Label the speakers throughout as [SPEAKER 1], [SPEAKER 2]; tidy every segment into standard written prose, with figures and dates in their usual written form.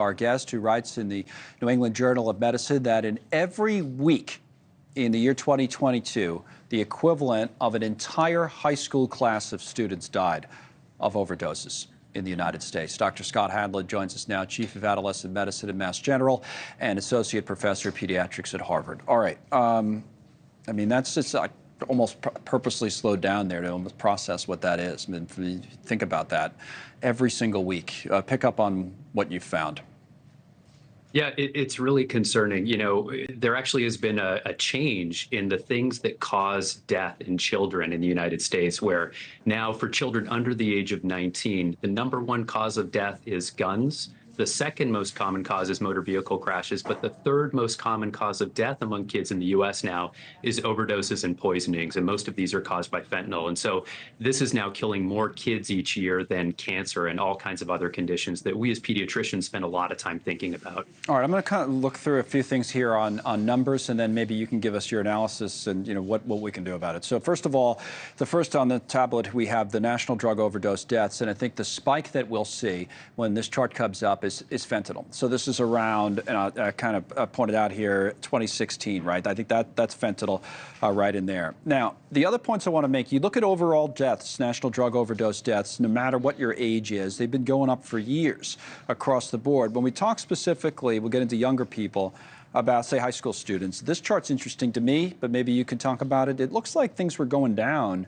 [SPEAKER 1] Our guest, who writes in the New England Journal of Medicine, that in every week in the year 2022, the equivalent of an entire high school class of students died of overdoses in the United States. Dr. Scott Hodland joins us now, Chief of Adolescent Medicine at Mass General and Associate Professor of Pediatrics at Harvard. All right. I mean, that's just almost purposely slowed down there to almost process what that is. I mean, if you think about that every single week. Pick up on what you've found.
[SPEAKER 2] Yeah, it's really concerning. You know, there actually has been a change in the things that cause death in children in the United States, where now for children under the age of 19, the #1 cause of death is guns. The second most common cause is motor vehicle crashes, but the third most common cause of death among kids in the US now is overdoses and poisonings, and most of these are caused by fentanyl. And so this is now killing more kids each year than cancer and all kinds of other conditions that we as pediatricians spend a lot of time thining about.
[SPEAKER 1] All right, I'm going to kind of look through a few things here on numbers, and then maybe you can give us your analysis and what we can do about it. So first of all, the first on the tablet, we have the national drug overdose deaths, and I think the spike that we'll see when this chart comes up is fentanyl. So this is around, and I kind of pointed out here, 2016, right? I think that's fentanyl right in there. Now, the other points I want to make, you look at overall deaths, national drug overdose deaths, no matter what your age is, they've been going up for years across the board. When we talk specifically, we'll get into younger people, about, say, high school students. This chart's interesting to me, but maybe you can talk about it. It looks like things were going down.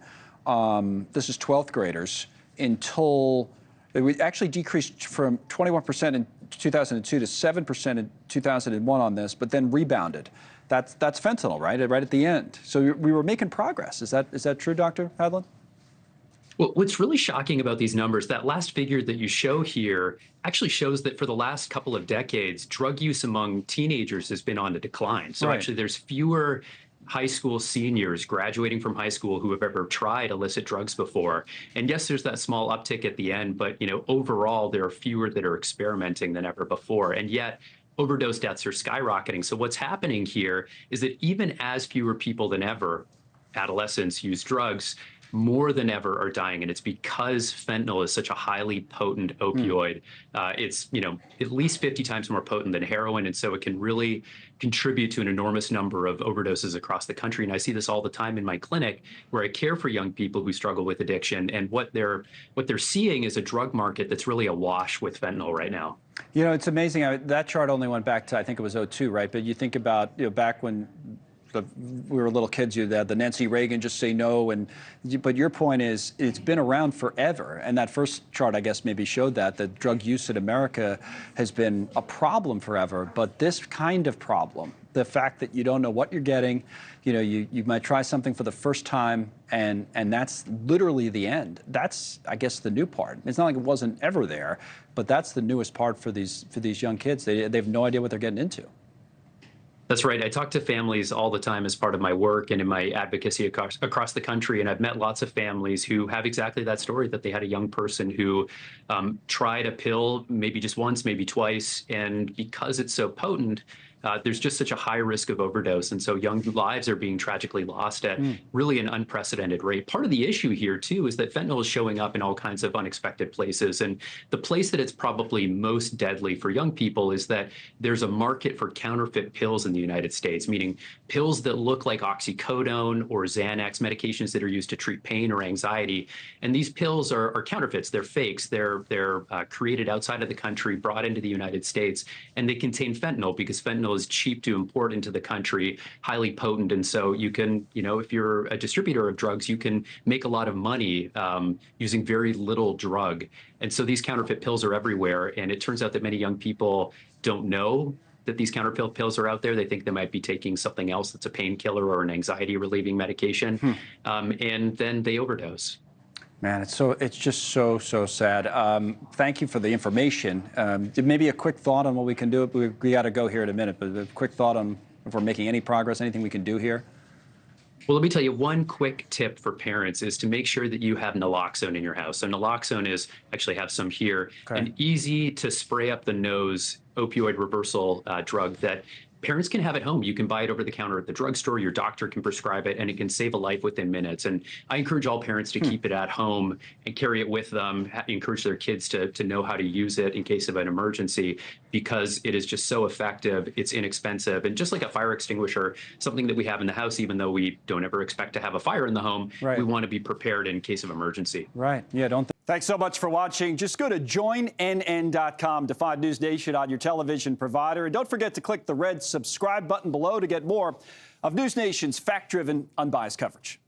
[SPEAKER 1] This is 12th graders until it actually decreased from 21% in 2002 to 7% in 2001 on this, but then rebounded. That's fentanyl, right? Right at the end. So we were making progress. Is that true, Dr. Hodland?
[SPEAKER 2] Well, what's really shocking about these numbers, that last figure that you show here actually shows that for the last couple of decades, drug use among teenagers has been on a decline. So actually there's fewer high school seniors graduating from high school who have ever tried illicit drugs before. And yes, there's that small uptick at the end, but overall, there are fewer that are experimenting than ever before. And yet, overdose deaths are skyrocketing. So what's happening here is that even as fewer people than ever, adolescents, use drugs, more than ever are dying, and it's because fentanyl is such a highly potent opioid. It's at least 50 times more potent than heroin, and so it can really contribute to an enormous number of overdoses across the country. And I see this all the time in my clinic, where I care for young people who struggle with addiction, and what they're seeing is a drug market that's really awash with fentanyl right now.
[SPEAKER 1] You know, it's amazing. That chart only went back to, I think it was '02, right? But you think about back when we were little kids, you had the Nancy Reagan just say no, but your point is it's been around forever, and that first chart I guess maybe showed that drug use in America has been a problem forever. But this kind of problem, the fact that you don't know what you're getting, you might try something for the first time, and that's literally the end. That's, I guess, the new part. It's not like it wasn't ever there, but that's the newest part for these young kids. They have no idea what they're getting into.
[SPEAKER 2] That's right. I talk to families all the time as part of my work and in my advocacy across the country. And I've met lots of families who have exactly that story, that they had a young person who tried a pill maybe just once, maybe twice. And because it's so potent, there's just such a high risk of overdose. And so young lives are being tragically lost at really an unprecedented rate. Part of the issue here, too, is that fentanyl is showing up in all kinds of unexpected places. And the place that it's probably most deadly for young people is that there's a market for counterfeit pills in the United States, meaning pills that look like oxycodone or Xanax, medications that are used to treat pain or anxiety. And these pills are counterfeits. They're fakes. They're created outside of the country, brought into the United States, and they contain fentanyl because fentanyl is cheap to import into the country, highly potent. And so you can, if you're a distributor of drugs, you can make a lot of money using very little drug. And so these counterfeit pills are everywhere. And it turns out that many young people don't know that these counterfeit pills are out there. They think they might be taking something else that's a painkiller or an anxiety relieving medication. And then they overdose.
[SPEAKER 1] Man, it's just so sad. Thank you for the information. Maybe a quick thought on what we can do. We got to go here in a minute, but a quick thought on if we're making any progress, anything we can do here.
[SPEAKER 2] Well, let me tell you, one quick tip for parents is to make sure that you have naloxone in your house. So naloxone is, actually have some here, an easy to spray up the nose opioid reversal drug that parents can have it home. You can buy it over the counter at the drugstore. Your doctor can prescribe it, and it can save a life within minutes. And I encourage all parents to keep it at home and carry it with them. Encourage their kids to know how to use it in case of an emergency, because it is just so effective. It's inexpensive, and just like a fire extinguisher, something that we have in the house, even though we don't ever expect to have a fire in the home, we want to be prepared in case of emergency.
[SPEAKER 1] Right. Yeah. Don't.
[SPEAKER 3] Thanks so much for watching. Just go to joinnn.com to find News Nation on your television provider. And don't forget to click the red subscribe button below to get more of News Nation's fact-driven, unbiased coverage.